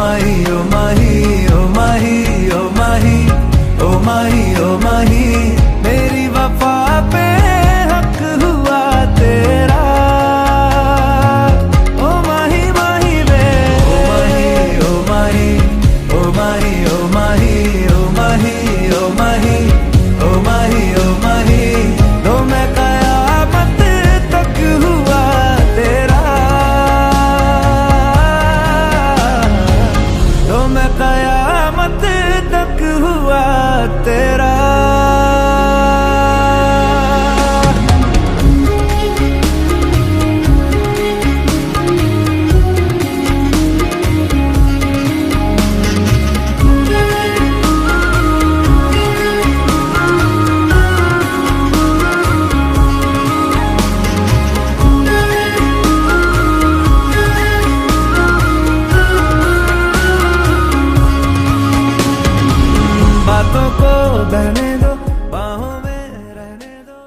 माही ओ माही ओ माही ओ माही ओ माही ओ माही मेरी वफा पे हक हुआ तेरा ओ माही माही वे ओ माही ओ माही ओ माही ओ माही ओ माही ओ माही ओ माही लो मैं कयामत तक हुआ तेरा लो मैं कयामत तक हुआ तेरा बातों को बहने दो बाहों में रहने दो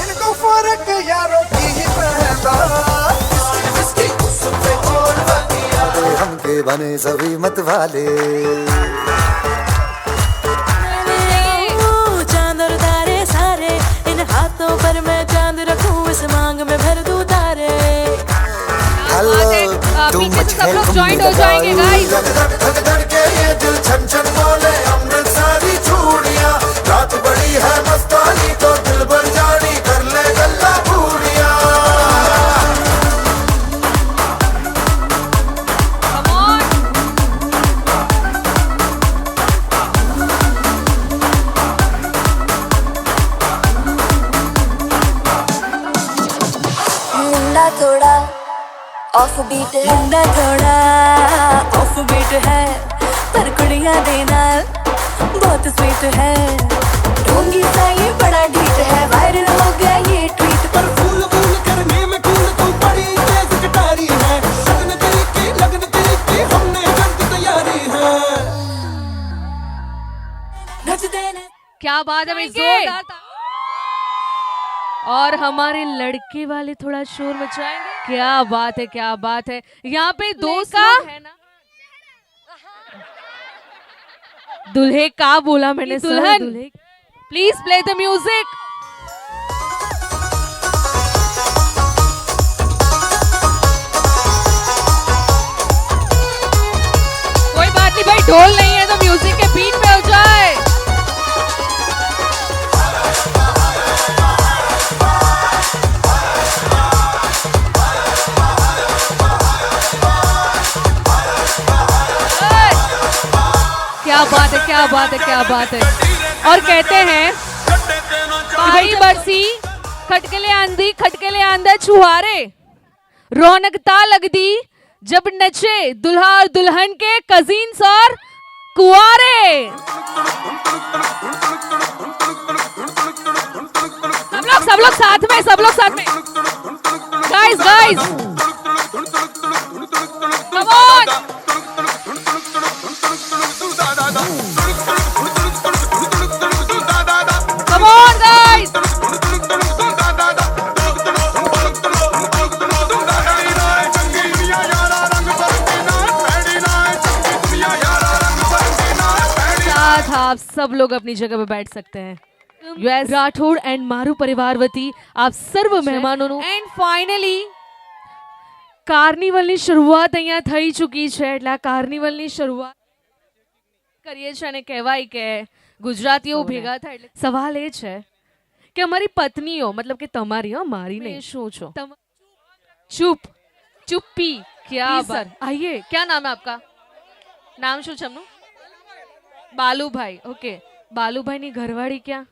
इनको फर्क यारों की ही पहनता हमके बने सभी मत वाले चांद और तारे सारे इन हाथों पर मैं चांद रखूं इस मांग में भर दूं तारे पीछे से सब लोग ज्वाइन हो जाएंगे गाइस। धड़के ये दिल छन छन बोले अमृतसरी चूड़ियां रात बड़ी है मस्तानी तो दिल भर जानी कर ले गल्ला पूड़ियां कम ऑन मुंडा थोड़ा ऑफ बीट है मुंडा थोड़ा ऑफ बीट है पर कुड़ियां देना बहुत स्वीट है ढोंगी सा ये बड़ा ढीठ है वायरल हो गया ये ट्वीट पर फूल फूल करने में कूल तू बड़ी तेज कटारी है लगन तेरी की हमने कर दी तैयारी है नच देने क्या बात है भाई, जोरदार और हमारे लड़के वाले थोड़ा शोर मचाएंगे। क्या बात है, क्या बात है। यहाँ पे दोस्त लोग है ना। दुल्हे का बोला मैंने, दुल्हन प्लीज प्ले द म्यूजिक। कोई बात नहीं भाई, ढोल नहीं है तो म्यूजिक के बीट पे हो जाए। क्या बात है, क्या बात है, क्या बात है। और कहते हैं भाई बरसी खटकले आंधी खटकले आंधा छुहारे रौनकता लगदी जब नचे दुल्हा और दुल्हन के कजीन्स और कुआरे। सब लोग साथ में, सब लोग साथ में। Guys guys come on. Come on, guys! साथ आप सब लोग अपनी जगह पे बैठ सकते हैं। yes. राठौड़ एंड मारू परिवारवती आप सर्व मेहमानों एंड फाइनली કાર્નિવલની શરૂઆત અહીંયા થઈ ચૂકી છે એટલે આ કાર્નિવલની શરૂઆત કરીએ છીએ અને કહેવાય કે ગુજરાતીઓ ભેગા થાય એટલે સવાલ એ છે કે અમારી પત્નીઓ મતલબ કે તમારી મારી નહીં શું છો ચૂપ ચુપ્પી क्या सर आइए क्या नाम है आपका नाम શું છે આપનું બાલુભાઈ ઓકે બાલુભાઈની ઘરવાળી ક્યાં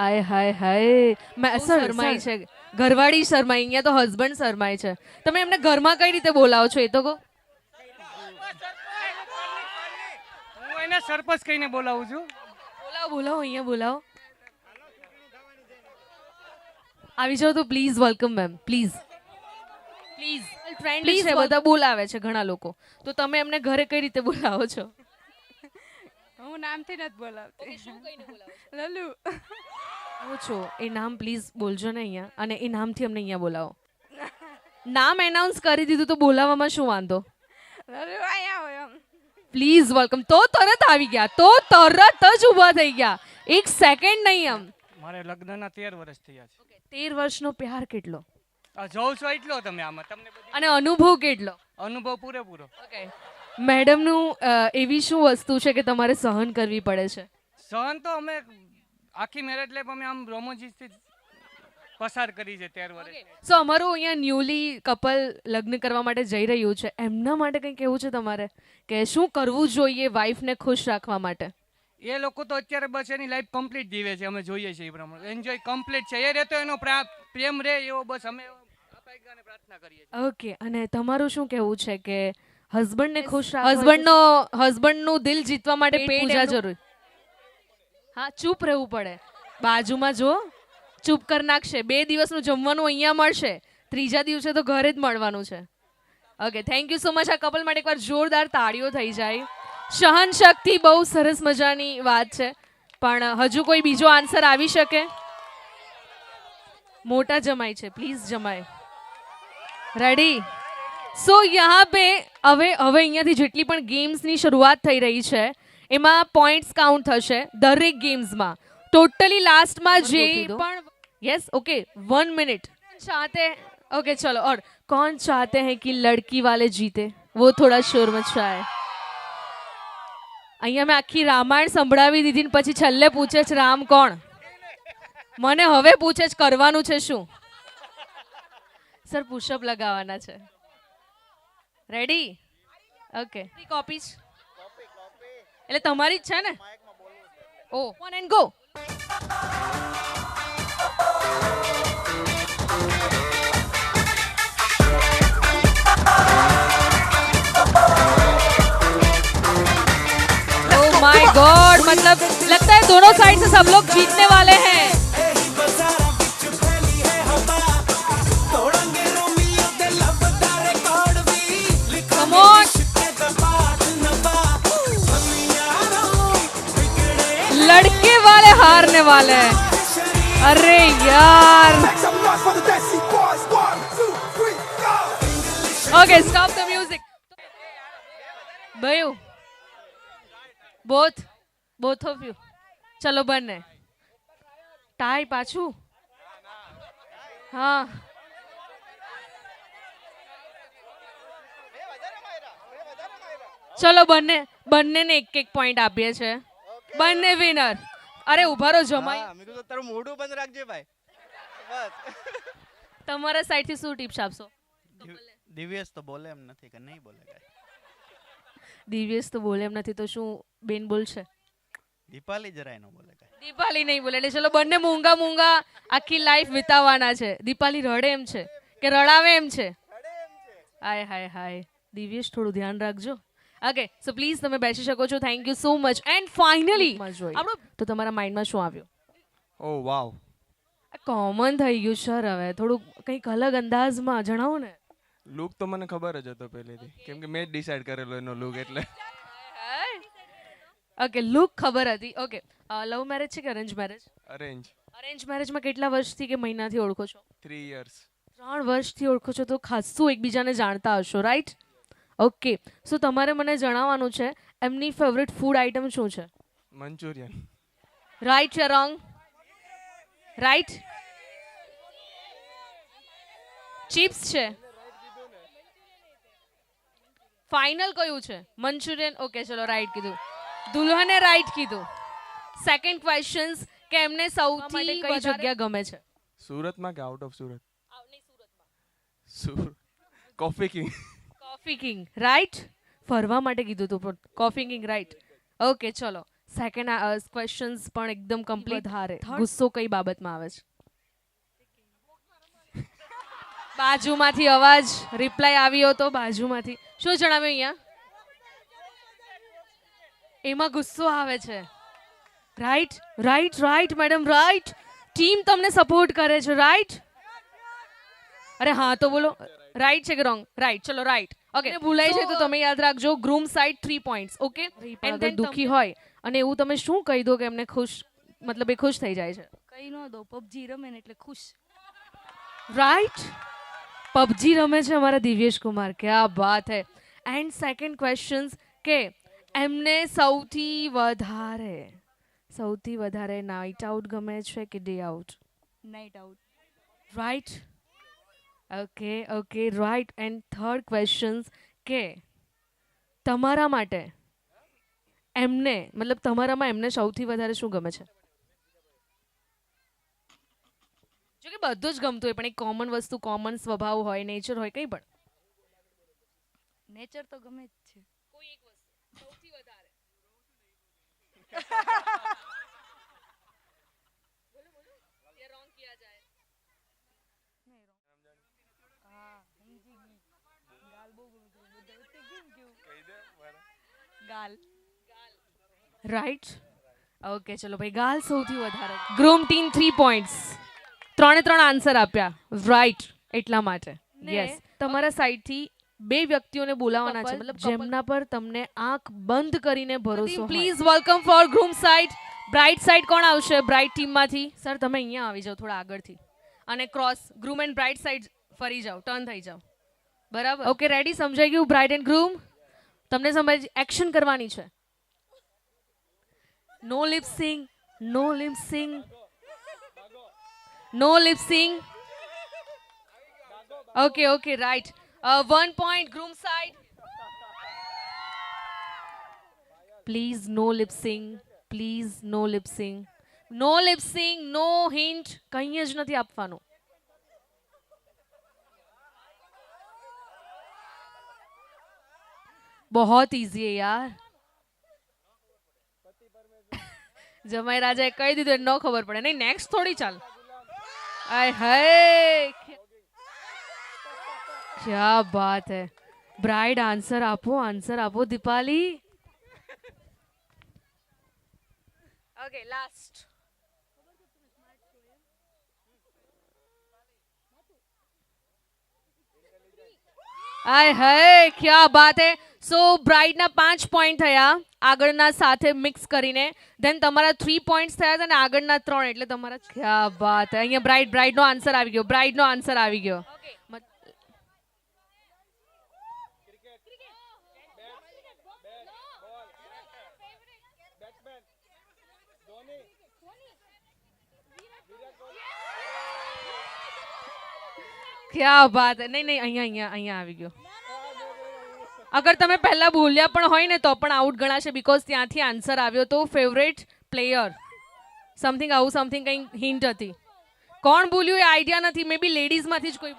આય હાય હાય મેં શરમાઈ છે ઘરવાળી શરમાઈ અહીંયા તો હસબન્ડ શરમાય છે તમે એમને ઘરમાં કઈ રીતે બોલાવો છો એ તો કહો હું એને સરપંચ કહીને બોલાવું છું બોલાવો બોલાવો અહીંયા બોલાવો આવી જાઓ તો please welcome ma'am please please friend છે બધા બોલાવે છે ઘણા લોકો, તો તમે એમને ઘરે કઈ રીતે બોલાવો છો? હું નામથી નથી બોલાવતી. લલુ. છો એ નામ પ્લીઝ બોલજો ને અહીંયા, અને એ નામથી અમને અહીંયા બોલાવો. નામ એનાઉન્સ કરી દીધું તો બોલાવવામાં શું વાંધો? લલુ અહીંયા હોય એમ. Please welcome. તો તરત આવી ગયા, તો તરત જ ઊભા થઈ ગયા, એક સેકન્ડ નહીં આમ. મારે લગ્નના 13 વર્ષ થયા છે. 13 વર્ષનો પ્યાર કેટલો? જોઉં છો એટલો તમે આમાં, તમને બધી અને અનુભવ કેટલો? અનુભવ પૂરેપૂરો. ઓકે મેડમનું એવી શું વસ્તુ છે કે તમારે સહન કરવી પડે છે? સહન તો અમે આખી મેરેજ લાઈફ અમે આમ રોમોજીસથી પસાર કરી છે 13 વર્ષ. સો અમારું અહીંયા ન્યૂલી કપલ લગ્ન કરવા માટે જઈ રહ્યું છે, એમના માટે કંઈ કહેવું છે તમારે કે શું કરવું જોઈએ વાઈફને ખુશ રાખવા માટે? એ લોકો તો અત્યારે બસ એની લાઈફ કમ્પ્લીટ જીવે છે, અમે જોઈએ છીએ એ પ્રમાણે એન્જોય કમ્પ્લીટ છે. એ રહેતો એનો પ્રેમ રહે એવો બસ અમે અપાયગાને પ્રાર્થના કરીએ છીએ. ઓકે, અને તમારું શું કહેવું છે કે હસબન્ડને ખુશ હસબન્ડનું દિલ જીતવા માટે પૂજા જરૂરી? હા, ચૂપ રહેવું પડે. બાજુમાં જો ચૂપ કરી નાખશે. 2 દિવસનું જમવાનું અહીંયા મળશે, 3જા દિવસે તો ઘરે જ મળવાનું છે. Okay, thank you so much. આ કપલ માટે એકવાર જોરદાર તાળીઓ થઈ જાય. સહન શક્તિ બહુ સરસ મજાની વાત છે, પણ હજુ કોઈ બીજો આન્સર આવી શકે? મોટા જમાઈ છે, પ્લીઝ જમાઈ. રેડી? સો યહાં પે હવે અહીંયાથી જેટલી પણ ગેમ્સની શરૂઆત થઈ રહી છે એમાં પોઈન્ટ્સ કાઉન્ટ થશે દરેક ગેમ્સમાં. ટોટલી લાસ્ટમાં જે પણ यस ओके 1 मिनट चाहते हैं ओके चलो और कौन चाहते हैं कि लड़की वाले जीते वो थोड़ा शोर मचाए. અહીંયા મેં આખી રામાયણ સંભળાવી દીધી ને પછી છેલ્લે પૂછે છે રામ કોણ? મને હવે પૂછે છે કરવાનું છે શું? સર પુશઅપ લગાવવાના છે. રેડી? ઓકે કોપીજ એટલે તમારી જ છે ને? ઓ 1 એન્ડ ગો. माय गॉड, मतलब लगता है दोनों साइड से सब लोग जीतने वाले हैं. Come on. लड़के वाले हारने वाले हैं. अरे यार. Okay, stop the music. भैया both of you ચલો બંને ટાઈ પાછું. હા ચલો બંનેને એક પોઈન્ટ આપીએ છે. બંને વિનર. અરે ઉભા રહો જમાઈ. તારું મોઢું બંધ રાખજે ભાઈ. બસ તમારા સાઈડ થી શું ટિપ્સ આપશો? દિવ્યેશ તો બોલે એમ નથી કે નહીં બોલે કાઈ? દિવ્યેશ તો બોલે એમ નથી તો શું બેન બોલશે? દીપાલી જરાય ન બોલે કાઈ. દીપાલી નહીં બોલે એટલે ચલો બંને મૂંગા આખી લાઈફ વિતાવવાના છે. દીપાલી રડે એમ છે કે રડાવે એમ છે? હાય હાય હાય. દિવ્યેશ થોડું ધ્યાન રાખજો. ઓકે સો પ્લીઝ તમે બેસી શકો છો. Thank you so much. And finally આપણું તો તમારા માઇન્ડમાં શું આવ્યું? ઓ વાવ, કોમન થઈ ગયું સર. હવે થોડુંક કંઈક અલગ અંદાજમાં જણાવો ને. લુક તો મને ખબર જ હતો પહેલેથી, કેમ કે મેં જ ડિસાઈડ કરેલો એનો લુક એટલે. ઓકે લુક ખબર હતી. ઓકે લવ મેરેજ છે કે અરેન્જ મેરેજ? અરેન્જ. અરેન્જ મેરેજમાં કેટલા વર્ષથી કે મહિનાથી ઓળખો છો? 3 years. 3 વર્ષથી ઓળખો છો તો ખાસું એકબીજાને જાણતા હશો, રાઈટ? ઓકે સો તમારે મને જણાવવાનું છે એમની ફેવરેટ ફૂડ આઇટમ શું છે? મંચુરિયન. રાઈટ યા રોંગ? રાઈટ. ચિપ્સ છે. ફાઇનલ કયું છે? મંચુરિયન. ઓકે ચલો રાઈટ કીધું. દુલ્હને રાઈટ કીધું. સેકન્ડ ક્વેશ્ચન્સ કે એમને સૌથી કઈ જગ્યા ગમે છે? સુરતમાં કે out of Surat? Surat. Coffee king. Coffee king right. ફરવા માટે કીધું તું પણ કોફી કિંગ રાઈટ. ઓકે ચલો સેકન્ડ ક્વેશ્ચન્સ પણ એકદમ કમ્પ્લીટ. હારે ગુસ્સો કઈ બાબતમાં આવે છે? બાજુમાંથી અવાજ રિપ્લાય આવ્યો તો બાજુમાંથી શું જણાવ્યું અહીંયા? એમાં ગુસ્સો આવે છે. Right right right madam right. Team તમને સપોર્ટ કરે છે, રાઈટ? અરે હા તો બોલો. રાઈટ છે કે રોંગ? રાઈટ, ચલો રાઈટ. ઓકે, ભૂલાય છે તો તમે યાદ રાખજો, groom side 3 points. Okay, and then દુખી હોય અને એવું તમે શું કહી દો કે એમને ખુશ, મતલબ એ ખુશ થઈ જાય છે. કઈ ન દો, પબજી રમે ને એટલે ખુશ. રાઈટ, પબજી રમે છે અમારા દિવ્યેશ કુમાર, ક્યા બાત હે. એન્ડ સેકન્ડ ક્વેશ્ચન કે એમને સૌથી વધારે નાઇટ આઉટ ગમે છે કે day out? Night out. Right, okay right. And third question કે તમારા માટે એમને, મતલબ તમારામાં એમને સૌથી વધારે શું ગમે છે? જો કે બધું જ ગમતું હોય પણ એક કોમન વસ્તુ, કોમન સ્વભાવ હોય, નેચર હોય, કંઈ પણ. નેચર તો ગમે જ છે. કોઈ એક વસ્તુ સૌથી વધારે. બોલો બોલો, ये रॉन्ग किया जाए. હા, સમજી ગઈ. ગાલ બહુ ગમે છે. બધા ઉઠી ગઈ ક્યું? ગાલ. રાઈટ, ઓકે ચલો ભાઈ, ગાલ સૌથી વધારે. ગ્રૂમ ટીમ 3 પોઈન્ટ્સ, 3 આન્સર આપ્યા રાઈટ, એટલા માટે. યસ, તમારા સાઈડથી 2 વ્યક્તિઓને બોલાવવાના છે, મતલબ જેમના પર તમને આંખ બંધ કરીને ભરોસો હોય. Please welcome for groom side. Bride side કોણ આવશે બ્રાઇડ ટીમમાંથી? સર તમે અહીંયા આવી જાઓ થોડા આગળથી, અને cross groom and bride side ફરી જાઓ, ટર્ન થઈ જાઓ. બરાબર, ઓકે રેડી, સમજાઈ ગયું? બ્રાઇડ એન્ડ ગ્રૂમ તમને સમજ, એક્શન કરવાની છે. No lip sync, no lip sync, no lip sync. Okay right. 1 point groom side. Please no lip sync. Please no lip sync. No lip sync, no hint. કંઈ જ નથી આપવાનું. बहुत easy है यार. જમાઈ રાજાએ કહી દીધું એટલે ન ખબર પડે. નહીં, નેક્સ્ટ થોડી ચાલ. આય હાય, क्या बात है. ब्राइड आंसर आपो दीपाली. Okay last. आय हाय, क्या बात है. સો બ્રાઇડના 5 પોઈન્ટ થયા આગળના સાથે મિક્સ કરીને, ધેન તમારા 3 પોઈન્ટ્સ થયા અને આગળના 3, એટલે તમારા. ક્યા બાત હે. અહીંયા બ્રાઇડનો આન્સર આવી ગયો, બ્રાઇડનો આન્સર આવી ગયો. ક્યા બાત હે. નહીં અહીંયા આવી ગયો. અગર તમે પહેલા બોલ્યા પણ હોય ને તો પણ આઉટ ગણાશે, બીકોઝ ત્યાંથી આન્સર આવ્યો તો ફેવરેટ પ્લેયર સમથિંગ, આવું સમથિંગ કંઈ હિન્ટ હતી. કોણ બોલ્યું એ આઈડિયા નથી, મે બી લેડીઝમાંથી જ કોઈ.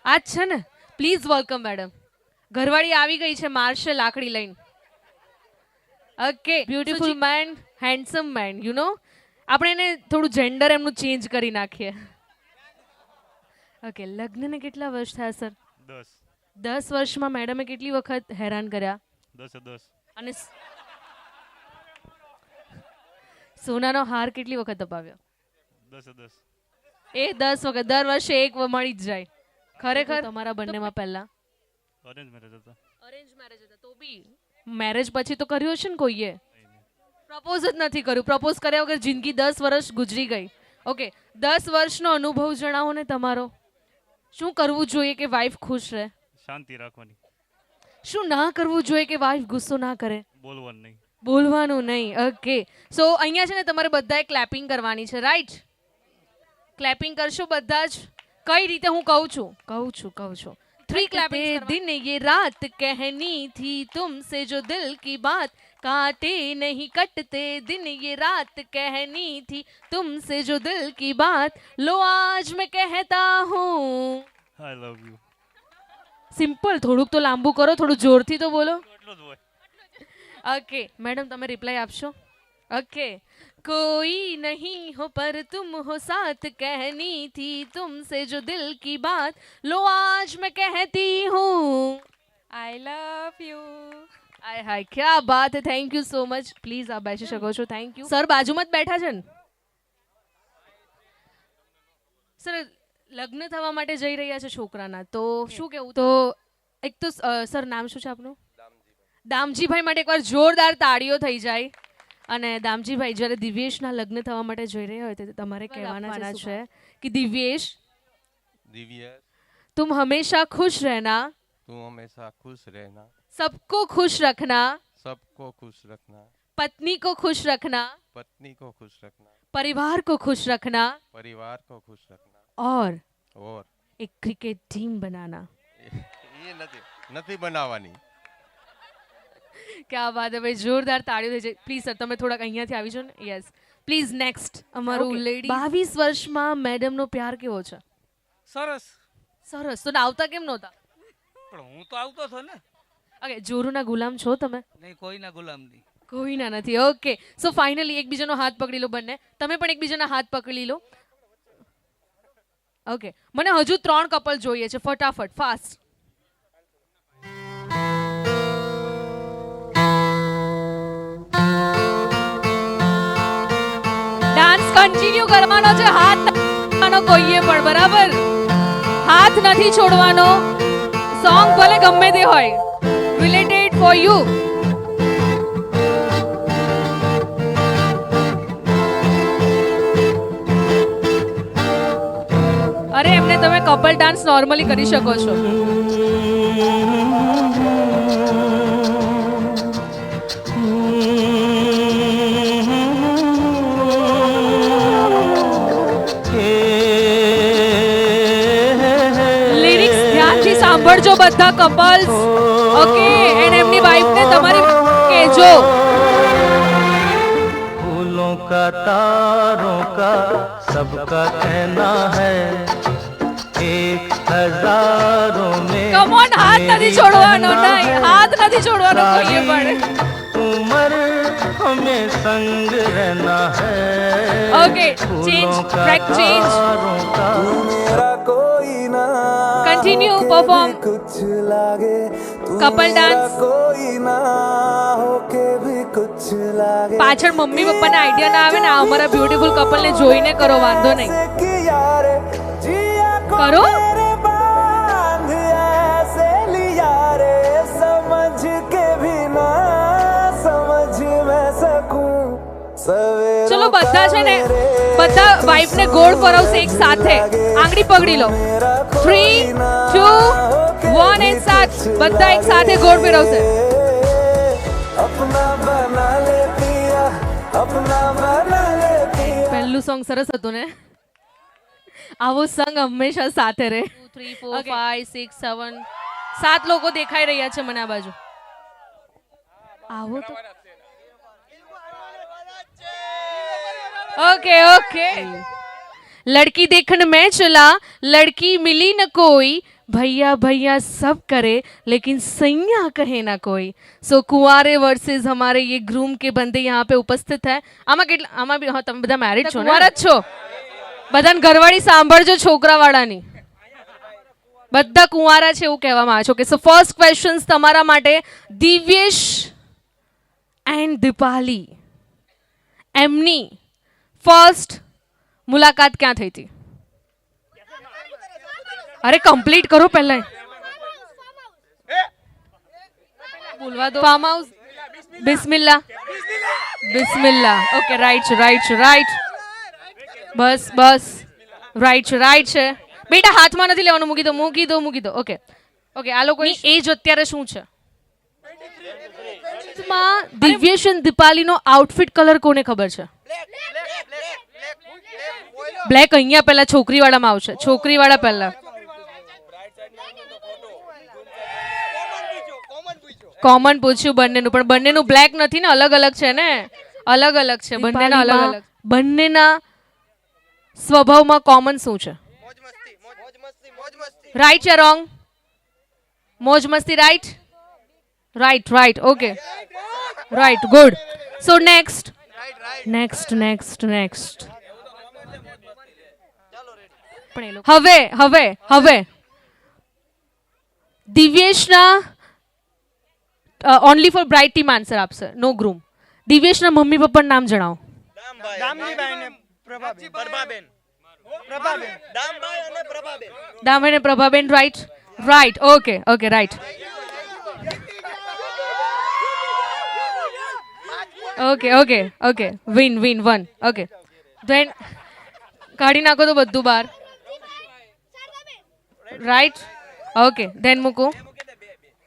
આ જ છે ને. Please welcome madam. ઘરવાળી આવી ગઈ છે, મારશે લાકડી લઈને. Okay, beautiful man, handsome man, you know. આપણે એને થોડું જેન્ડર એમનું ચેન્જ કરી નાખીએ. ઓકે, લગ્નને કેટલા વર્ષ થયા સર? 10 વર્ષમાં મેડમે કેટલી વખત હેરાન કર્યા? 10. અને સોનાનો હાર કેટલી વખત અપાવ્યો? 10. એ 10 વખત, દર વર્ષે એક મળી જ જાય. ખરેખર તમારા બંનેમાં પહેલા અરેન્જ મેરેજ હતા. તો બી મેરેજ પછી તો કર્યું હશે ને કોઈએ? પ્રપોઝ જ નથી કર્યું. પ્રપોઝ કર્યા વગર જિંદગી 10 વર્ષ ગુજરી ગઈ. ઓકે, 10 વર્ષનો અનુભવ જણાવો ને તમારો. શું કરવું જોઈએ કે વાઈફ ખુશ રહે? શાંતિ રાખવાની. શું ના કરવું જોઈએ કે વાઈફ ગુસ્સો ના કરે? બોલવાનું નહીં. બોલવાનું નહીં. ઓકે, સો અહીંયા છે ને તમારે બધાએ ક્લેપિંગ કરવાની છે, રાઈટ? ક્લેપિંગ કરશો બધા જ. કઈ રીતે હું કહું છું. 3 क्लैपिंग. दिन ये रात कहनी थी तुमसे जो दिल की बात, कांटे नहीं कटते दिन ये रात कहनी थी तुमसे जो दिल की बात, लो आज मैं कहता हूँ આઈ લવ યુ. સિમ્પલ. થોડુંક તો લાંબુ કરો, થોડું જોરથી તો બોલો. એટલું જ હોય. ઓકે મેડમ, તમે રિપ્લાય આપશો? ઓકે. कोई नहीं हो पर तुम हो साथ, कहनी थी तुमसे जो दिल की बात, लो आज मैं कहती हूँ આઈ લવ યુ. આય હાય, ક્યા બાત હે. Thank you so much. Please આપ બેસી શકો છો. Thank you. સર બાજુમાં જ બેઠા છે ને સર? લગ્ન થવા માટે જઈ રહ્યા છે છોકરાના, તો શું કેવું? તો એક તો સર નામ શું છે આપનું? દામજીભાઈ માટે એકવાર જોરદાર તાળીઓ થઈ જાય. અને દામજીભાઈ, જ્યારે દિવ્યેશના લગ્ન થવા માટે જઈ રહ્યા હોય તો તમારે કહેવાના છે કે દિવ્યેશ, दिव्यस तुम हमेशा खुश रहना, तू हमेशा खुश रहना, सबको खुश रखना, सबको खुश रखना, पत्नी को खुश रखना, पत्नी को खुश रखना, परिवार को खुश रखना, परिवार को खुश रखना, और और एक क्रिकेट टीम बनाना. ये નથી બનાવવાની. क्या बात है भाई, जोरदार ताળીઓ થઈ જાય. પ્લીઝ સર તમે થોડાક અહીંયાથી આવી જાઓ ને. Yes please. નેક્સ્ટ અમારું લેડી. 22 વર્ષમાં મેડમનો પ્યાર કેવો છે? સરસ. સરસ. તો આવતા કેમ નહોતા? પણ હું તો આવતો હતો ને. ઓકે, જોરુના ગુલામ છો તમે? નહીં, કોઈના ગુલામ નહીં. કોઈના નથી. ઓકે, સો ફાઇનલી એકબીજાનો હાથ પકડી લો બંને. તમે પણ એકબીજાના હાથ પકડી લો. ઓકે, મને હજુ 3 કપલ જોઈએ છે. ફટાફટ, ફાસ્ટ. ડાન્સ કન્ટિન્યુ કરવાનો છે. હાથ છોડવાનો કોઈએ પણ, બરાબર? હાથ નથી છોડવાનો. સોંગ ભલે ગમે તે હોય, રિલેટેડ ફોર યુ. અરે એમને તમે કપલ ડાન્સ નોર્મલી કરી શકો છો. લિરિક્સ ધ્યાનથી સાંભળજો બધા કપલ્સ. ઓકે, એન્ડ એમની વાઈફને તમારી કહેજો. फूलों का तारों का सबका कहना है, 1000 में કમ ઓન, હાથ નથી છોડવાનો. નહીં, હાથ નથી છોડવાનો કોઈએ પણ. उम्र हमें संग रहना है. Okay, change, track change. मेरा कोई ना કન્ટિન્યુ પરફોર્મ. कुछ लागे કપલ ડાન્સ. कोई ना होके भी कुछ लागे પાછળ મમ્મી પપ્પાના આઈડિયા ના આવે ને, આ અમારા બ્યુટીફુલ કપલને જોઈને કરો, વાંધો નહીં. કરો. बांध ऐसे लिया रे समझ के भी ना समझ मैं सकूं सवेरों ચલો બધા છે ને, બધા વાઈફને ગોળ ફરવશે એક સાથે. આંગળી પકડી લો. 3, 2, 1 એક સાથ. બધા એક સાથે ગોળ ફેરવશે. अपना बना ले पिया अपना बना ले पिया. પહેલું સોંગ સરસ હતું ને. આવો સંગ હંમેશા સાથે રહે. 2, 3, 4, 5, 6, 7 7 લોકો દેખાઈ રહ્યા છે મને આ બાજુ. આવો તો. Okay okay. लड़की देखने में चला, लड़की मिली न कोई, भैया भैया सब करे लेकिन सैया कहे ना कोई. सो कुंवारे वर्सेस हमारे ये ग्रूम के बंदे यहाँ पे उपस्थित है. આમાં બી હા, તમે બધા મેરિડ છો ને? કુંવારા જ છો. બધાને ઘરવાળી સાંભળજો, છોકરાવાળાની. બધા કુંવારા છે એવું કહેવામાં આવે છે. ઓકે, સો ફર્સ્ટ ક્વેશ્ચન્સ તમારા માટે. દિવ્યેશ એન્ડ દીપાલી, એમની ફર્સ્ટ મુલાકાત ક્યાં થઈ હતી? અરે કમ્પ્લીટ કરો પહેલા. બોલવા દો. Farm house. Bismillah. Bismillah. Okay, right છે, રાઈટ છે, રાઈટ. બસ બસ, રાઈટ છે, રાઈટ છે. બેટા હાથમાં નથી લેવાનું. મૂકી દો, મૂકી દો, મૂકી દો. Okay okay. આ લોકોની એજ અત્યારે શું છે? દિવ્યેશ અને દીપાલીનો આઉટફિટ કલર કોને ખબર છે? બ્લેક. અહીંયા પહેલા છોકરી વાળામાં આવશે. છોકરી વાળા પહેલા. કોમન પૂછ્યું બંનેનું, પણ બંનેનું બ્લેક નથી ને, અલગ અલગ છે ને. અલગ અલગ છે બંનેના, અલગ અલગ. બંનેના સ્વભાવમાં કોમન શું છે? રાઈટ છે રોંગ? મોજ મસ્તી. Right right right. Okay, right, good. So next next next next. હવે હવે હવે દિવ્યેશના only for bright team answer આપશે, નો ગ્રૂમ. દિવ્યેશના મમ્મી પપ્પાનું નામ જણાવો. દામ અને Prabhaben right right okay okay right okay okay okay win win one okay then કાઢી નાખો તો બધું બહાર રાઈટ ઓકે ધેન મૂકો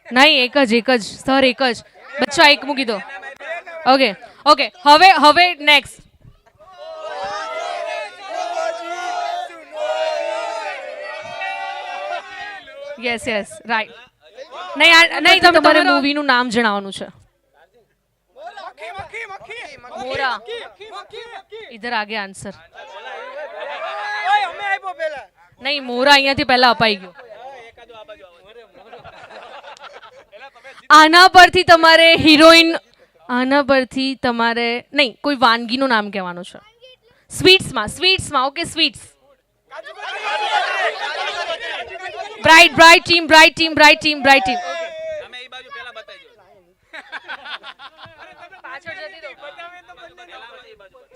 નહીં એક જ સર એક જ બચ્ચા એક મૂકી દો ઓકે ઓકે હવે નેક્સ્ટ યસ યસ રાઈટ નહીં તમારે મૂવીનું નામ જણાવવાનું છે મોરા ઇધર આગે આન્સર નહીં મોરા અહીંયાથી પહેલા અપાઈ ગયો આના પરથી તમારે હિરોઈન આના પરથી તમારે નહીં કોઈ વાનગીનું નામ કહેવાનું છે સ્વીટ્સમાં ઓકે સ્વીટ્સ બ્રાઇટ ટીમ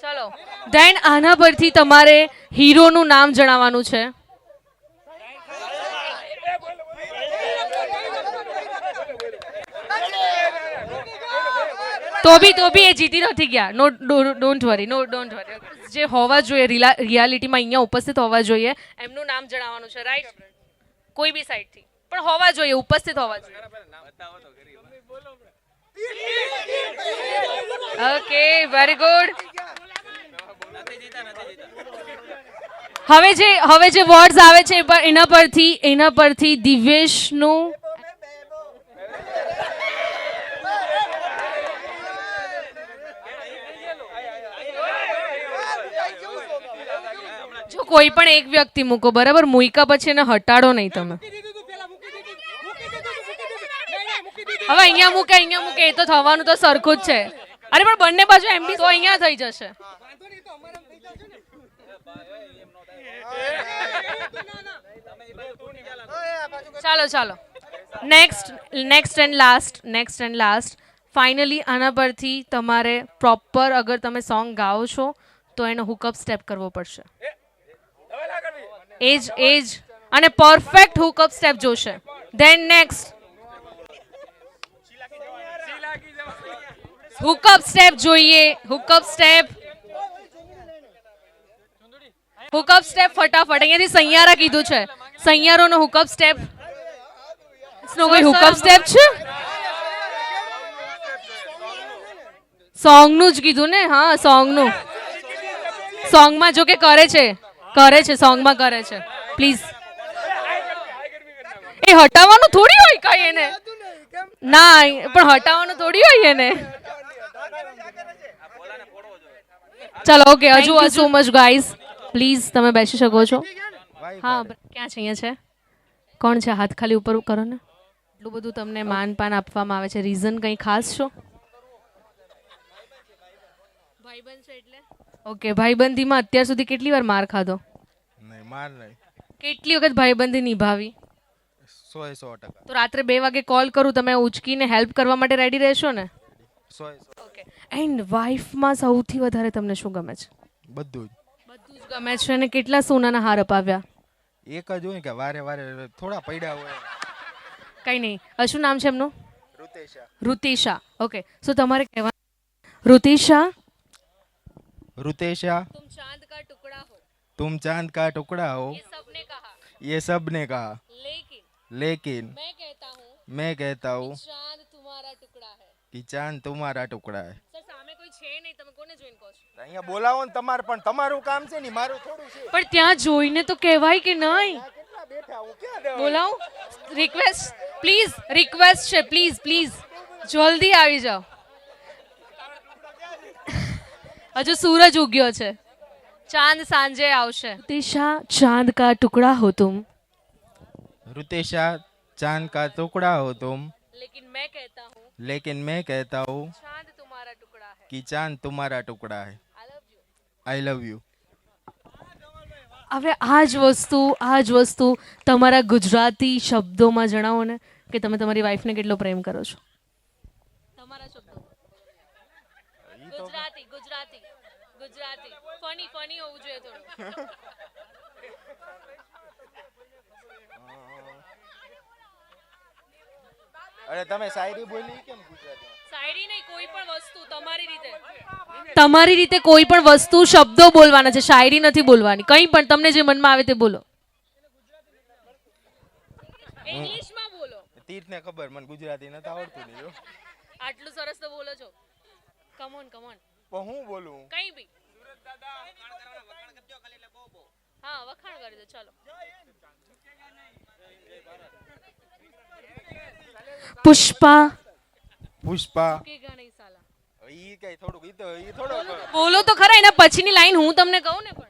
ચલો ધેન આના પરથી તમારે હીરોનું નામ જણાવવાનું છે તો બી એ જીતી નથી ગયા નો ડોન્ટ વરી જે હોવા જોઈએ રિયાલિટીમાં અહીંયા ઉપસ્થિત હોવા જોઈએ એમનું નામ જણાવવાનું છે રાઈટ કોઈ બી સાઈડથી પણ હોવા જોઈએ ઉપસ્થિત હોવા જોઈએ ઓકે વેરી ગુડ હવે જે વર્ડ્સ આવે છે એના પરથી દિવ્યેશનું જો કોઈ પણ એક વ્યક્તિ મૂકો બરાબર મૂકા પછી એને હટાડો નહીં તમે હવે અહીંયા મૂકે એ તો થવાનું તો સરખું જ છે અરે પણ બંને બાજુ એમ બી તો અહીંયા થઈ જશે ચાલો નેક્સ્ટ એન્ડ લાસ્ટ ફાઇનલી આના પરથી તમારે પ્રોપર અગર તમે સોંગ ગાઓ છો તો એનો હુકઅપ સ્ટેપ કરવો પડશે એજ અને પરફેક્ટ હુકઅપ સ્ટેપ જોશે ધેન નેક્સ્ટ હુકઅપ સ્ટેપ જોઈએ હુકઅપ સ્ટેપ ફટાફટ અહીંયાથી સૈયારા કીધું છે સૈયારોનો હુકઅપ સ્ટેપ કોઈ હુકઅપ સ્ટેપ છે સોંગનું જ કીધું ને હા સોંગમાં જો કે કરે છે સોંગમાં કરે છે પ્લીઝ એ હટાવવાનું થોડી હોય કઈ એને ના પણ હટાવવાનું થોડી હોય એને ચલો ઓકે હજુ સો મચ ગાઈઝ પ્લીઝ તમે બેસી શકો છો હા ક્યાં છે અહીંયા છે કોણ છે હાથ ખાલી ઉપર કરો ને એટલું બધું તમને માનપાન આપવામાં આવે છે રીઝન કંઈ ખાસ છો ભાઈબંધ છે એટલે ઓકે ભાઈબંધીમાં અત્યાર સુધી કેટલી વાર માર ખાધો નહીં કેટલી વખત ભાઈબંધી નિભાવી 100% તો રાત્રે 2 વાગે કોલ કરું તમે ઉચકીને હેલ્પ કરવા માટે રેડી રહેશો ને 100% ઓકે એન્ડ વાઇફમાં સૌથી વધારે તમને શું ગમે છે બધું બધું જ ગમે છે અને કેટલા સોનાના હાર અપાવ્યા એક જ હોય કે વારે થોડા પડ્યા હોય કઈ નહીં શું નામ છે એમનું રુતિશા ઓકે સો તમારે કહેવાનું રુતિશા तुम चांद का टुकड़ा हो ये सबने कहा लेकिन मैं कहता हूँ कि चांद तुम्हारा टुकड़ा है અહીંયા બોલાવો ને તમારે પણ તમારું કામ છે ને મારું થોડું છે પણ ત્યાં જોઈને તો કહેવાય કે નહીં બોલાવો રિક્વેસ્ટ છે પ્લીઝ જલ્દી આવી જાઓ હજુ સૂરજ ઉગ્યો છે ચાંદ સાંજે આવશે રુતિશા ચાંદ કા ટુકડા હો તુમ रुतेशा चांद का टुकड़ा हो तुम लेकिन मैं कहता हूँ चांद तुम्हारा टुकड़ा है कि चांद तुम्हारा टुकड़ा है आई लव यू હવે આ જ વસ્તુ તમારા ગુજરાતી શબ્દોમાં જણાવો ને કે તમે તમારી વાઈફને કેટલો પ્રેમ કરો છો તમારા શબ્દો ગુજરાતી ફની હોવું જોઈએ થોડું અરે તમે શાયરી બોલી કેમ ગુજરાતીમાં? શાયરી નહીં, કોઈ પણ વસ્તુ તમારી રીતે કોઈ પણ વસ્તુ શબ્દો બોલવાના છે, શાયરી નથી બોલવાની. કંઈ પણ તમને જે મનમાં આવે તે બોલો. ઇંગ્લિશમાં બોલો. તીર્થને ખબર, મને ગુજરાતી નથી આવડતું નહીં. આટલું સરસ તો બોલો છો. કમ ઓન પણ હું બોલું? કંઈ બી. હા, વખાણ કરી દો. ચલો. પુષ્પા. પુષ્પા. ઝુકેગા નહીં સાલા. ઈ કઈ થોડુંક ઈ થોડો બોલો તો ખરા, એના પછીની લાઈન હું તમને કહું ને. પણ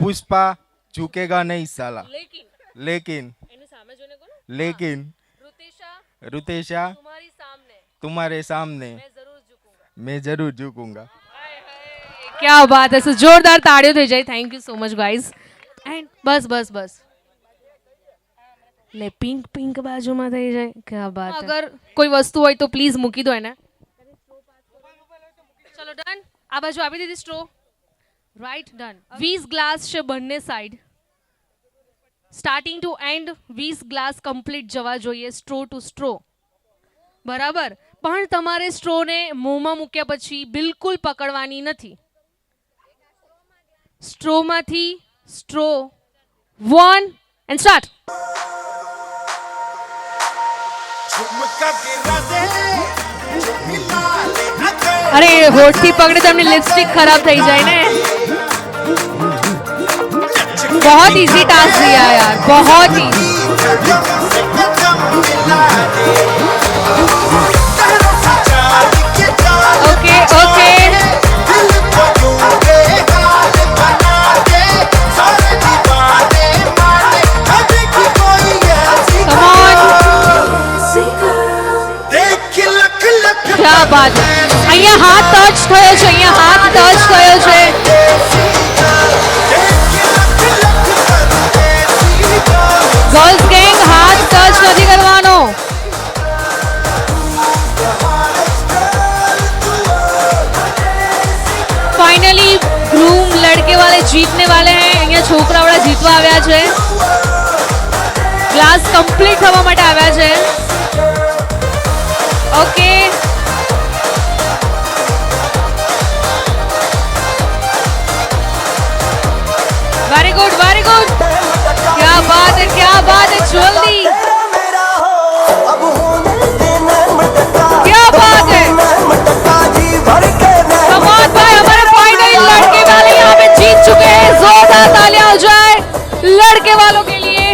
પુષ્પા ઝુકેગા નહીં સાલા. લેકિન લેકિન એની સામે જોઈને કહો ને. લેકિન રુતિશા रुतेशा तुम्हारी सामने तुम्हारे सामने मैं जरूर झुकूंगा. मैं जरूर झुकूंगा. क्या बात है. જોરદાર તાળીઓ થઈ જાય. Thank you so much guys. And બસ બસ બસ લે પિંક પિંક બાજુમાં થઈ જાય. क्या बात है. અગર કોઈ વસ્તુ હોય તો પ્લીઝ મૂકી દો એને. ચલો ડન. આ બાજુ આપી દીધી સ્ટ્રો. Right done. 20 ગ્લાસ છે બંને side. Starting to end 20 glass complete જવા જોઈએ સ્ટ્રો ટુ સ્ટ્રો. બરાબર. પણ તમારે સ્ટ્રોને મોંમાં મૂક્યા પછી બિલકુલ પકડવાની નથી. સ્ટ્રોમાંથી સ્ટ્રો 1 એન્ડ સ્ટાર્ટ. અરે હોઠથી પકડે તો એમની લિપસ્ટિક ખરાબ થઈ જાય ને. बहुत इजी टास्क दिया यार, बहुत easy. Okay okay. Come on. क्या बात है. અહીંયા હાથ ટચ થયો છે, અહીંયા હાથ ટચ થયો છે. ગર્લ્સ ગેંગ હાથ ટચ નથી કરવાનો. फाइनली ग्रूम लड़के वाले जीतने वाले हैं. અહીંયા છોકરા વાળા જીતવા આવ્યા છે. ગ્લાસ કમ્પ્લીટ થવા માટે આવ્યા છે. Okay. Very good very good. क्या बात है, क्या बात है. जल्दी. क्या बात है. कमाल भाई, हमारे फाइनल लड़के वाले यहाँ पे जीत चुके हैं. जोरदार तालियां हो जाए लड़के वालों के लिए.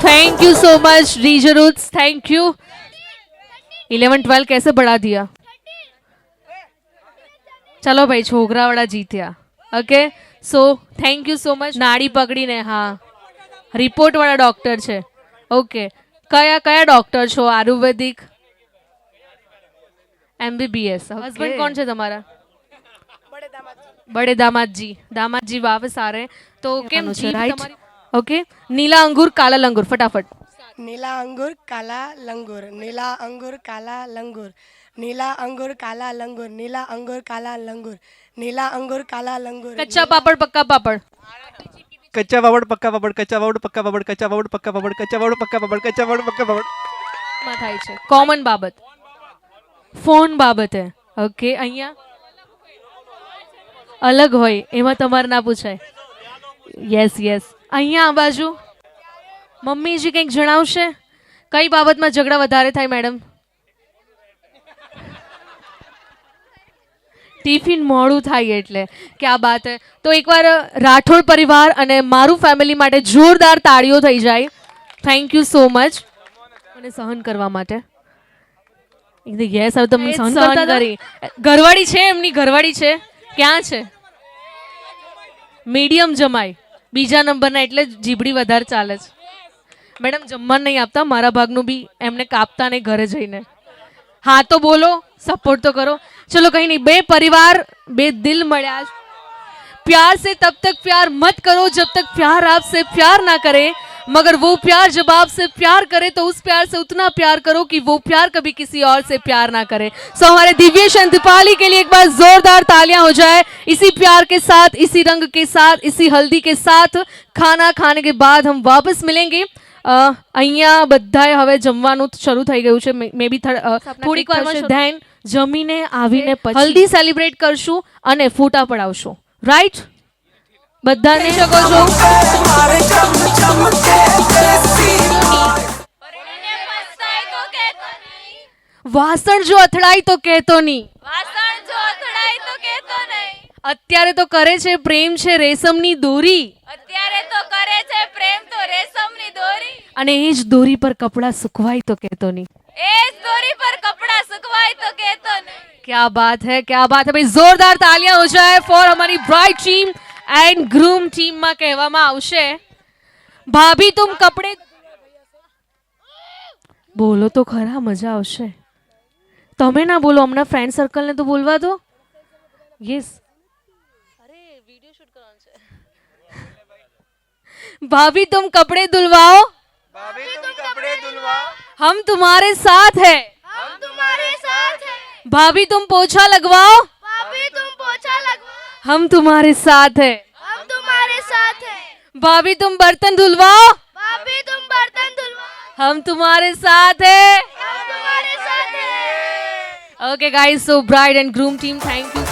Thank you so much DJ Roots. Thank you. 11-12 कैसे बढ़ा दिया. चलो भाई, छोकरा वाला जीत्या. Okay so thank you so much. નાડી પકડીને. હા, રિપોર્ટ વાળા ડોક્ટર છે. ઓકે. કયા કયા ડોક્ટર છો? આયુર્વેદિક, MBBS. હસબન્ડ કોણ છે તમારા? બડે દામાદજી. દામાદજી વાપસ આ રહે તો કેમ છે? રાઈટ. ઓકે. નીલા અંગૂર કાલા લંગૂર. ફટાફટ. नीला अंगूर काला लंगूर, नीला अंगूर काला लंगूर, नीला अंगूर काला लंगूर, नीला अंगूर काला लंगूर, नीला अंगूर काला लंगूर. कच्चा पापड़ पक्का पापड़. कच्चा पापड़ पक्का पापड़, कच्चा पापड़ पक्का पापड़, कच्चा पापड़ पक्का पापड़, कच्चा पापड़ पक्का पापड़, कच्चा पापड़ पक्का पापड़. માં થાય છે. કોમન બાબત ફોન બાબતે. ઓકે. અહીંયા અલગ હોય એમાં તમારે ના પૂછાય. Yes yes. અહીંયા આ બાજુ મમ્મીજી કંઈક જણાવશે. કઈ બાબતમાં ઝઘડા વધારે થાય મેડમ? ટિફિન મોડું થાય એટલે. ક્યા બાત હે. તો એકવાર રાઠોડ પરિવાર અને મારું ફેમિલી માટે જોરદાર તાળીઓ થઈ જાય. થેન્ક યુ સો મચ મને સહન કરવા માટે. યસ, હવે તમે સહન કરી. ઘરવાળી છે, એમની ઘરવાળી છે. ક્યાં છે? મીડિયમ જમાય બીજા નંબરના, એટલે જીબડી વધારે ચાલે છે. મેડમ જમવાનું નહીં આપતા, મારા ભાગનું બી એમને કાપતા નહીં ઘરે જઈને. હા તો બોલો, સપોર્ટ તો કરો. चलो कहीं नहीं. बे परिवार बे दिल मड़ा. प्यार से तब तक प्यार मत करो जब तक प्यार आपसे प्यार ना करे, मगर वो प्यार जब आपसे प्यार करे तो उस प्यार से उतना प्यार करो कि वो प्यार कभी किसी और से प्यार ना करे. सो हमारे दिव्येश एंड दीपाली के लिए एक बार जोरदार तालियां हो जाए. इसी प्यार के साथ, इसी रंग के साथ, इसी हल्दी के साथ खाना खाने के बाद हम वापस मिलेंगे. અહીંયા બધાએ હવે જમવાનું શરૂ થઈ ગયું છે મે બી થોડીક વારમાં ધ્યાન જમીને આવીને પછી હલ્દી સેલિબ્રેટ કરશું અને ફોટા પડાવશું રાઈટ બધાને શકો છો વાસણ જો અથડાય તો કહેતો નહીં અત્યારે તો કરે છે પ્રેમ છે રેશમની દોરી અને એ જ દોરી પર કપડા સુકવાય તો કહેતો નહીં क्या बात है भाई जोरदार तालियां हो जाए फॉर हमारी bride team and groom team માં કહેવામાં આવશે ભાભી તુમ કપડે બોલો તો ખરા મજા આવશે તમે ના બોલો હમણાં ફ્રેન્ડ સર્કલ ને તો બોલવા દો યસ भाभी तुम कपड़े धुलवाओ हम तुम्हारे साथ है भाभी तुम पोछा लगवाओ हम तुम्हारे साथ है भाभी तुम बर्तन धुलवाओ हम तुम्हारे साथ है okay guys so bride and groom team thank you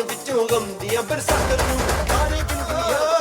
ਵਿੱਚੋਂ ਗਮ ਦੀਆਂ ਬਰਸਾਤਾਂ ਨੂੰ ਗਾਣੇ ਗਿਣਦੀਆਂ